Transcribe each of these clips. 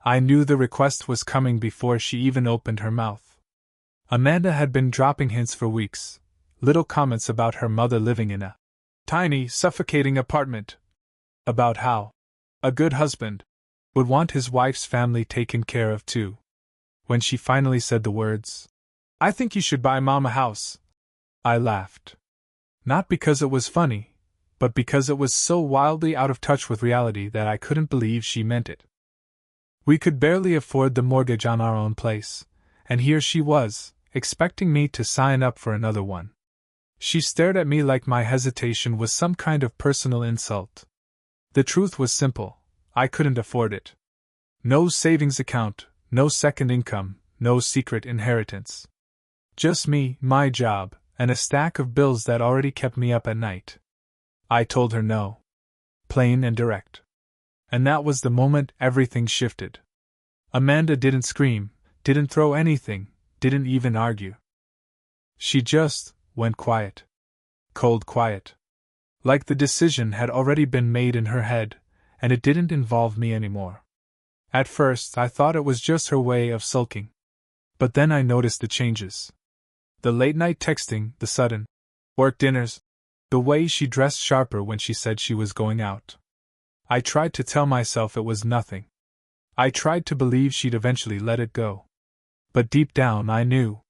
I knew the request was coming before she even opened her mouth. Amanda had been dropping hints for weeks, little comments about her mother living in a tiny, suffocating apartment, about how a good husband would want his wife's family taken care of too. When she finally said the words, "I think you should buy Mom a house," I laughed. Not because it was funny, but because it was so wildly out of touch with reality that I couldn't believe she meant it. We could barely afford the mortgage on our own place, and here she was, expecting me to sign up for another one. She stared at me like my hesitation was some kind of personal insult. The truth was simple: I couldn't afford it. No savings account, no second income, no secret inheritance. Just me, my job, and a stack of bills that already kept me up at night. I told her no. Plain and direct. And that was the moment everything shifted. Amanda didn't scream, didn't throw anything, didn't even argue. She just went quiet. Cold quiet. Like the decision had already been made in her head, and it didn't involve me anymore. At first, I thought it was just her way of sulking. But then I noticed the changes. The late-night texting, the sudden work dinners, the way she dressed sharper when she said she was going out. I tried to tell myself it was nothing. I tried to believe she'd eventually let it go. But deep down I knew.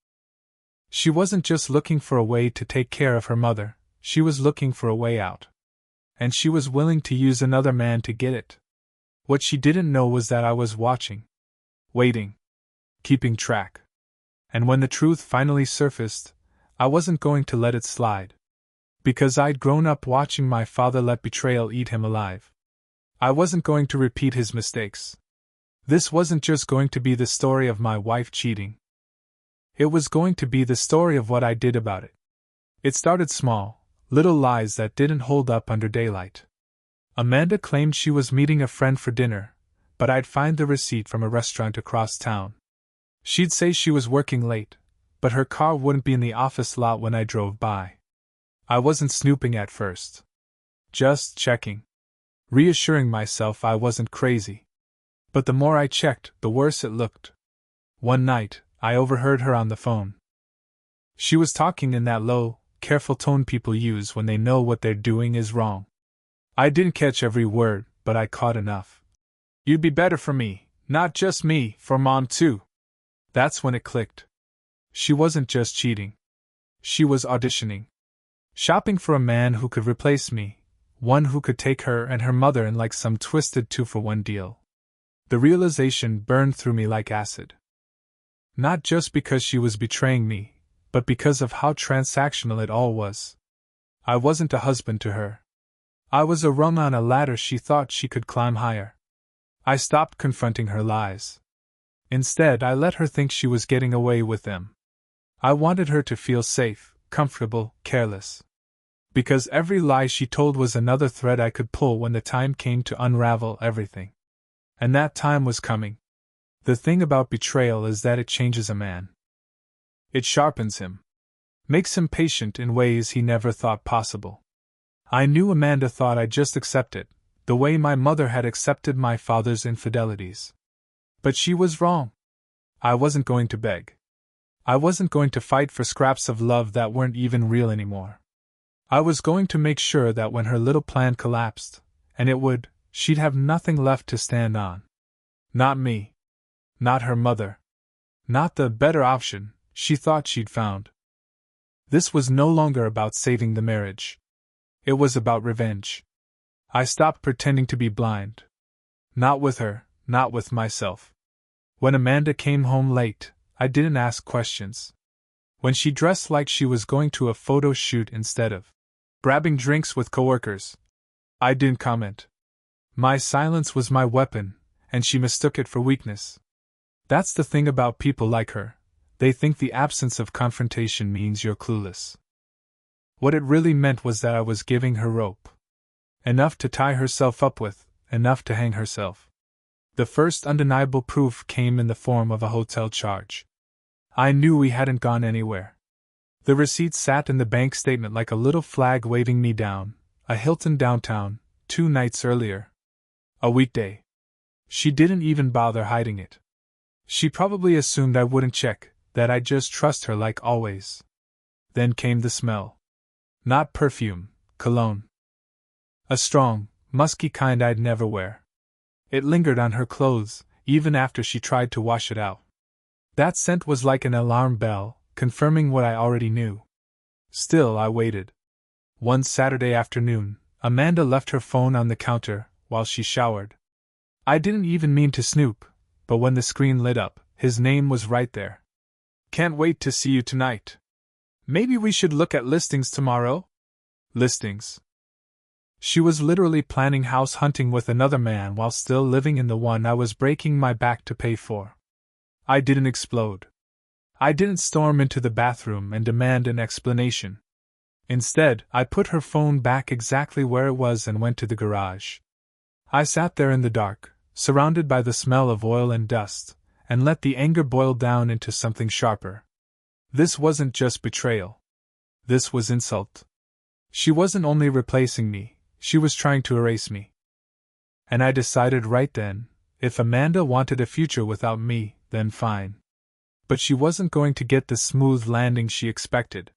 She wasn't just looking for a way to take care of her mother, she was looking for a way out. And she was willing to use another man to get it. What she didn't know was that I was watching. Waiting. Keeping track. And when the truth finally surfaced, I wasn't going to let it slide. Because I'd grown up watching my father let betrayal eat him alive. I wasn't going to repeat his mistakes. This wasn't just going to be the story of my wife cheating. It was going to be the story of what I did about it. It started small, little lies that didn't hold up under daylight. Amanda claimed she was meeting a friend for dinner, but I'd find the receipt from a restaurant across town. She'd say she was working late, but her car wouldn't be in the office lot when I drove by. I wasn't snooping at first. Just checking. Reassuring myself I wasn't crazy. But the more I checked, the worse it looked. One night, I overheard her on the phone. She was talking in that low, careful tone people use when they know what they're doing is wrong. I didn't catch every word, but I caught enough. "You'd be better for me, not just me, for Mom too." That's when it clicked. She wasn't just cheating. She was auditioning. Shopping for a man who could replace me, one who could take her and her mother in like some twisted 2-for-1 deal. The realization burned through me like acid. Not just because she was betraying me, but because of how transactional it all was. I wasn't a husband to her. I was a rung on a ladder she thought she could climb higher. I stopped confronting her lies. Instead, I let her think she was getting away with them. I wanted her to feel safe, comfortable, careless. Because every lie she told was another thread I could pull when the time came to unravel everything. And that time was coming. The thing about betrayal is that it changes a man. It sharpens him. Makes him patient in ways he never thought possible. I knew Amanda thought I'd just accept it, the way my mother had accepted my father's infidelities. But she was wrong. I wasn't going to beg. I wasn't going to fight for scraps of love that weren't even real anymore. I was going to make sure that when her little plan collapsed, and it would, she'd have nothing left to stand on. Not me. Not her mother. Not the better option she thought she'd found. This was no longer about saving the marriage. It was about revenge. I stopped pretending to be blind. Not with her, not with myself. When Amanda came home late, I didn't ask questions. When she dressed like she was going to a photo shoot instead of grabbing drinks with coworkers, I didn't comment. My silence was my weapon, and she mistook it for weakness. That's the thing about people like her. They think the absence of confrontation means you're clueless. What it really meant was that I was giving her rope. Enough to tie herself up with, enough to hang herself. The first undeniable proof came in the form of a hotel charge. I knew we hadn't gone anywhere. The receipt sat in the bank statement like a little flag waving me down, a Hilton downtown, 2 nights earlier. A weekday. She didn't even bother hiding it. She probably assumed I wouldn't check, that I'd just trust her like always. Then came the smell. Not perfume, cologne. A strong, musky kind I'd never wear. It lingered on her clothes, even after she tried to wash it out. That scent was like an alarm bell, confirming what I already knew. Still, I waited. One Saturday afternoon, Amanda left her phone on the counter while she showered. I didn't even mean to snoop, but when the screen lit up, his name was right there. "Can't wait to see you tonight. Maybe we should look at listings tomorrow?" Listings. She was literally planning house hunting with another man while still living in the one I was breaking my back to pay for. I didn't explode. I didn't storm into the bathroom and demand an explanation. Instead, I put her phone back exactly where it was and went to the garage. I sat there in the dark, surrounded by the smell of oil and dust, and let the anger boil down into something sharper. This wasn't just betrayal. This was insult. She wasn't only replacing me, she was trying to erase me. And I decided right then, if Amanda wanted a future without me, then fine. But she wasn't going to get the smooth landing she expected.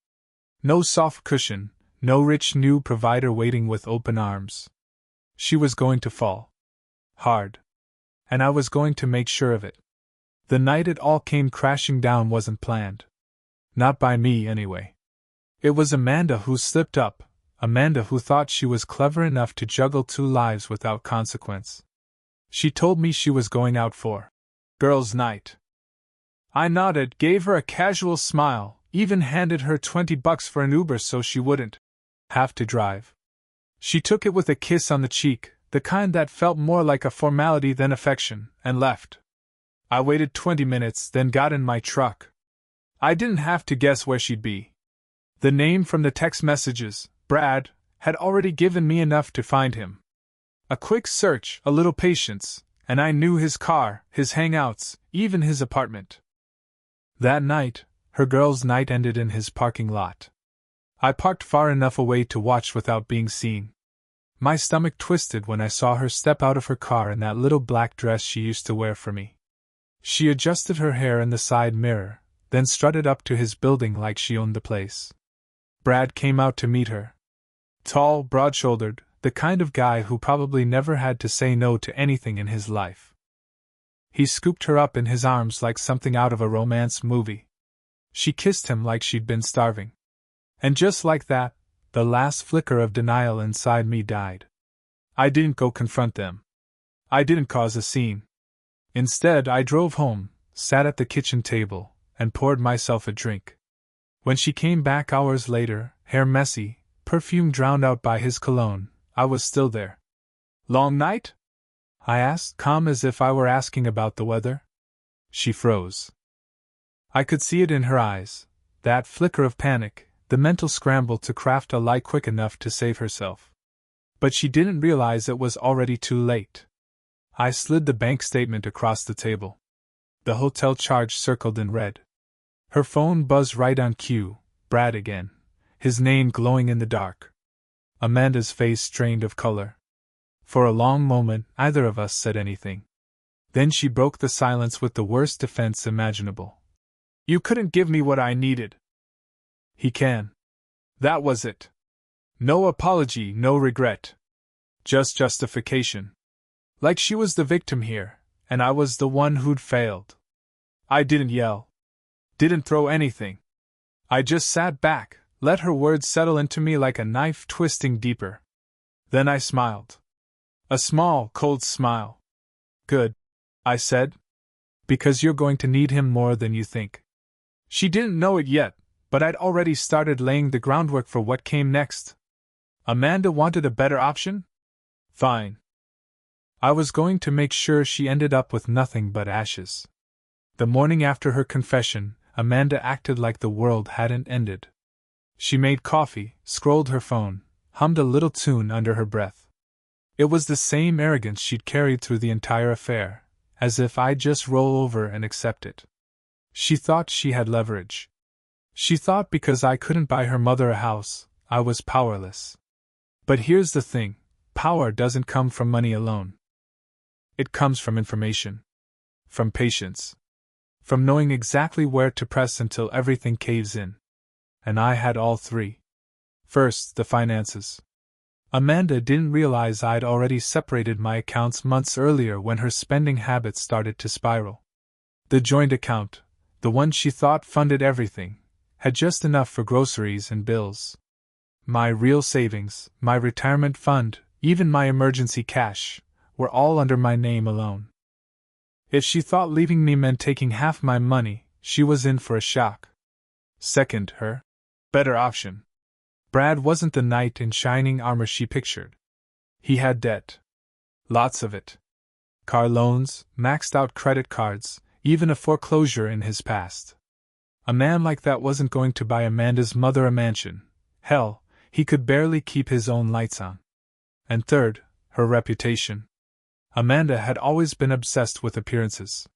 No soft cushion, no rich new provider waiting with open arms. She was going to fall. Hard. And I was going to make sure of it. The night it all came crashing down wasn't planned. Not by me, anyway. It was Amanda who slipped up, Amanda who thought she was clever enough to juggle two lives without consequence. She told me she was going out for girls' night. I nodded, gave her a casual smile, even handed her $20 for an Uber so she wouldn't have to drive. She took it with a kiss on the cheek, the kind that felt more like a formality than affection, and left. I waited 20 minutes, then got in my truck. I didn't have to guess where she'd be. The name from the text messages, Brad, had already given me enough to find him. A quick search, a little patience, and I knew his car, his hangouts, even his apartment. That night, her girls' night ended in his parking lot. I parked far enough away to watch without being seen. My stomach twisted when I saw her step out of her car in that little black dress she used to wear for me. She adjusted her hair in the side mirror, then strutted up to his building like she owned the place. Brad came out to meet her. Tall, broad-shouldered, the kind of guy who probably never had to say no to anything in his life. He scooped her up in his arms like something out of a romance movie. She kissed him like she'd been starving. And just like that, the last flicker of denial inside me died. I didn't go confront them. I didn't cause a scene. Instead, I drove home, sat at the kitchen table, and poured myself a drink. When she came back hours later, hair messy, perfume drowned out by his cologne, I was still there. "Long night?" I asked, calm as if I were asking about the weather. She froze. I could see it in her eyes, that flicker of panic, the mental scramble to craft a lie quick enough to save herself. But she didn't realize it was already too late. I slid the bank statement across the table. The hotel charge circled in red. Her phone buzzed right on cue, Brad again, his name glowing in the dark. Amanda's face strained of color. For a long moment, neither of us said anything. Then she broke the silence with the worst defense imaginable. "You couldn't give me what I needed." "He can." That was it. No apology, no regret. Just justification. Like she was the victim here, and I was the one who'd failed. I didn't yell. Didn't throw anything. I just sat back, let her words settle into me like a knife twisting deeper. Then I smiled. A small, cold smile. "Good," I said. "Because you're going to need him more than you think." She didn't know it yet, but I'd already started laying the groundwork for what came next. Amanda wanted a better option? Fine. I was going to make sure she ended up with nothing but ashes. The morning after her confession, Amanda acted like the world hadn't ended. She made coffee, scrolled her phone, hummed a little tune under her breath. It was the same arrogance she'd carried through the entire affair, as if I'd just roll over and accept it. She thought she had leverage. She thought because I couldn't buy her mother a house, I was powerless. But here's the thing, power doesn't come from money alone. It comes from information. From patience. From knowing exactly where to press until everything caves in. And I had all three. First, the finances. Amanda didn't realize I'd already separated my accounts months earlier when her spending habits started to spiral. The joint account, the one she thought funded everything, had just enough for groceries and bills. My real savings, my retirement fund, even my emergency cash, were all under my name alone. If she thought leaving me meant taking half my money, she was in for a shock. Second, her better option. Brad wasn't the knight in shining armor she pictured. He had debt. Lots of it. Car loans, maxed out credit cards, even a foreclosure in his past. A man like that wasn't going to buy Amanda's mother a mansion. Hell, he could barely keep his own lights on. And third, her reputation. Amanda had always been obsessed with appearances.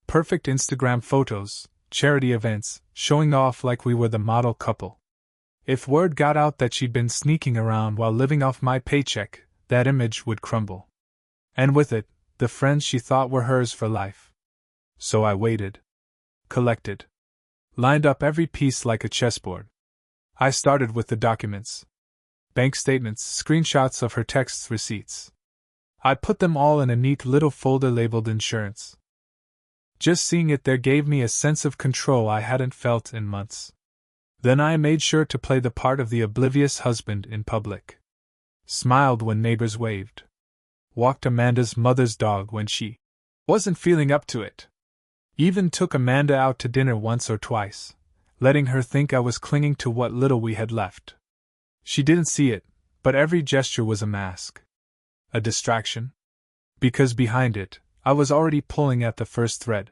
Perfect Instagram photos, charity events, showing off like we were the model couple. If word got out that she'd been sneaking around while living off my paycheck, that image would crumble. And with it, the friends she thought were hers for life. So I waited. Collected. Lined up every piece like a chessboard. I started with the documents. Bank statements, screenshots of her texts, receipts. I put them all in a neat little folder labeled insurance. Just seeing it there gave me a sense of control I hadn't felt in months. Then I made sure to play the part of the oblivious husband in public. Smiled when neighbors waved. Walked Amanda's mother's dog when she wasn't feeling up to it. Even took Amanda out to dinner once or twice, letting her think I was clinging to what little we had left. She didn't see it, but every gesture was a mask. A distraction? Because behind it, I was already pulling at the first thread.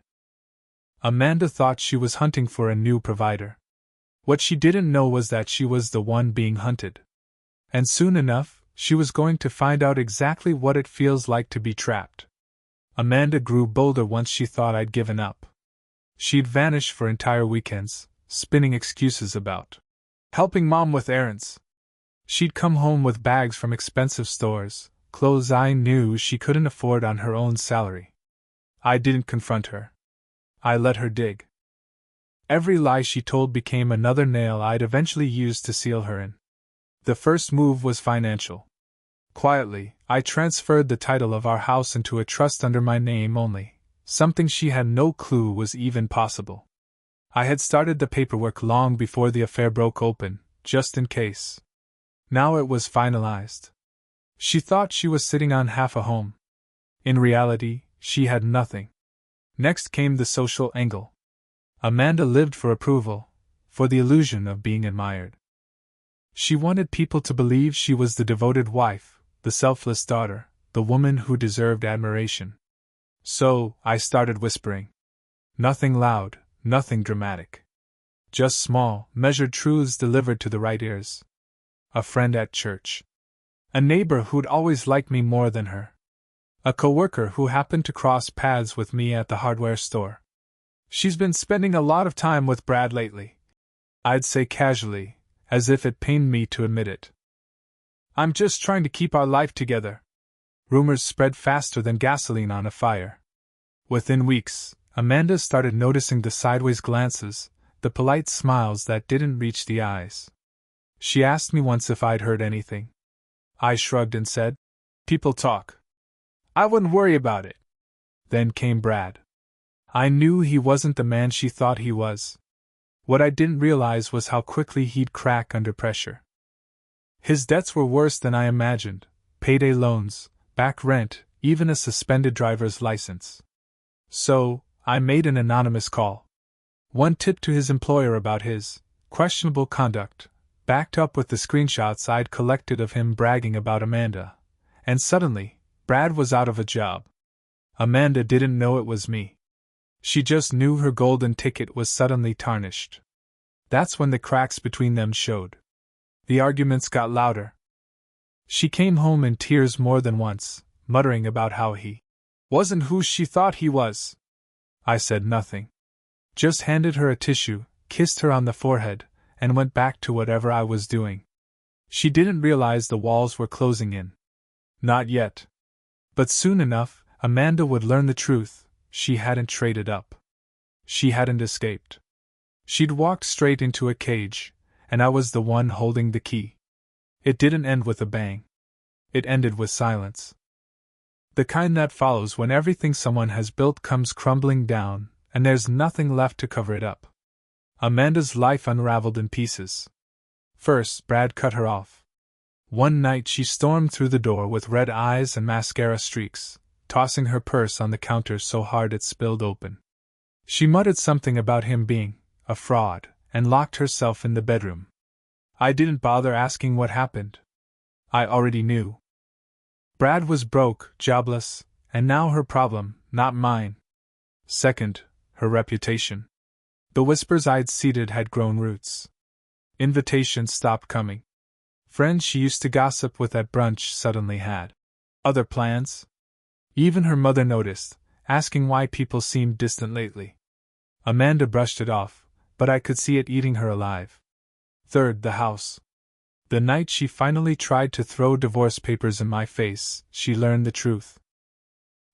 Amanda thought she was hunting for a new provider. What she didn't know was that she was the one being hunted. And soon enough, she was going to find out exactly what it feels like to be trapped. Amanda grew bolder once she thought I'd given up. She'd vanish for entire weekends, spinning excuses about helping Mom with errands. She'd come home with bags from expensive stores, clothes I knew she couldn't afford on her own salary. I didn't confront her. I let her dig. Every lie she told became another nail I'd eventually use to seal her in. The first move was financial. Quietly, I transferred the title of our house into a trust under my name only, something she had no clue was even possible. I had started the paperwork long before the affair broke open, just in case. Now it was finalized. She thought she was sitting on half a home. In reality, she had nothing. Next came the social angle. Amanda lived for approval, for the illusion of being admired. She wanted people to believe she was the devoted wife, the selfless daughter, the woman who deserved admiration. So, I started whispering. Nothing loud, nothing dramatic. Just small, measured truths delivered to the right ears. A friend at church. A neighbor who'd always liked me more than her. A coworker who happened to cross paths with me at the hardware store. She's been spending a lot of time with Brad lately. I'd say casually, as if it pained me to admit it. I'm just trying to keep our life together. Rumors spread faster than gasoline on a fire. Within weeks, Amanda started noticing the sideways glances, the polite smiles that didn't reach the eyes. She asked me once if I'd heard anything. I shrugged and said, "People talk. I wouldn't worry about it." Then came Brad. I knew he wasn't the man she thought he was. What I didn't realize was how quickly he'd crack under pressure. His debts were worse than I imagined: payday loans, back rent, even a suspended driver's license. So, I made an anonymous call. One tip to his employer about his questionable conduct, backed up with the screenshots I'd collected of him bragging about Amanda. And suddenly, Brad was out of a job. Amanda didn't know it was me. She just knew her golden ticket was suddenly tarnished. That's when the cracks between them showed. The arguments got louder. She came home in tears more than once, muttering about how he wasn't who she thought he was. I said nothing. Just handed her a tissue, kissed her on the forehead, and went back to whatever I was doing. She didn't realize the walls were closing in. Not yet. But soon enough, Amanda would learn the truth. She hadn't traded up. She hadn't escaped. She'd walked straight into a cage, and I was the one holding the key. It didn't end with a bang. It ended with silence. The kind that follows when everything someone has built comes crumbling down, and there's nothing left to cover it up. Amanda's life unraveled in pieces. First, Brad cut her off. One night she stormed through the door with red eyes and mascara streaks, tossing her purse on the counter so hard it spilled open. She muttered something about him being a fraud, and locked herself in the bedroom. I didn't bother asking what happened. I already knew. Brad was broke, jobless, and now her problem, not mine. Second, her reputation. The whispers I'd seeded had grown roots. Invitations stopped coming. Friends she used to gossip with at brunch suddenly had other plans. Even her mother noticed, asking why people seemed distant lately. Amanda brushed it off, but I could see it eating her alive. Third, the house. The night she finally tried to throw divorce papers in my face, she learned the truth.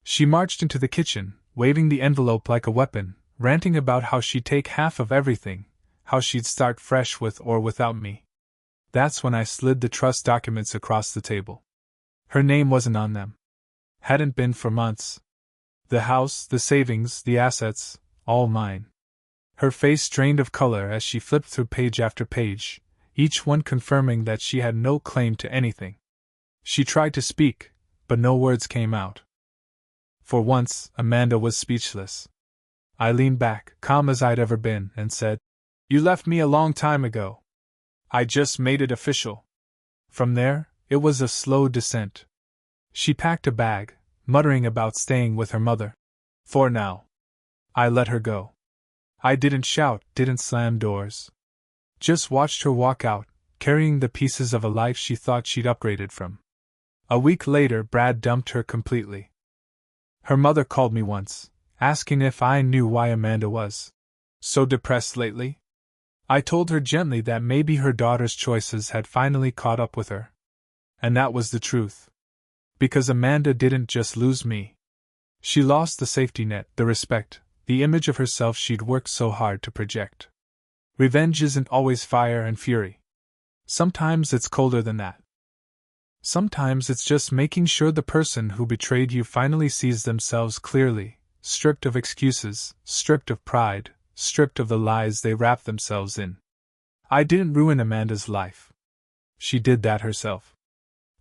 She marched into the kitchen, waving the envelope like a weapon, ranting about how she'd take half of everything, how she'd start fresh with or without me. That's when I slid the trust documents across the table. Her name wasn't on them. Hadn't been for months. The house, the savings, the assets, all mine. Her face drained of color as she flipped through page after page, each one confirming that she had no claim to anything. She tried to speak, but no words came out. For once, Amanda was speechless. I leaned back, calm as I'd ever been, and said, "You left me a long time ago. I just made it official." From there, it was a slow descent. She packed a bag, muttering about staying with her mother. For now. I let her go. I didn't shout, didn't slam doors. Just watched her walk out, carrying the pieces of a life she thought she'd upgraded from. A week later, Brad dumped her completely. Her mother called me once, asking if I knew why Amanda was so depressed lately. I told her gently that maybe her daughter's choices had finally caught up with her. And that was the truth. Because Amanda didn't just lose me. She lost the safety net, the respect, the image of herself she'd worked so hard to project. Revenge isn't always fire and fury. Sometimes it's colder than that. Sometimes it's just making sure the person who betrayed you finally sees themselves clearly, stripped of excuses, stripped of pride, stripped of the lies they wrapped themselves in. I didn't ruin Amanda's life. She did that herself.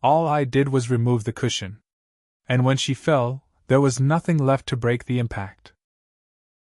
All I did was remove the cushion. And when she fell, there was nothing left to break the impact.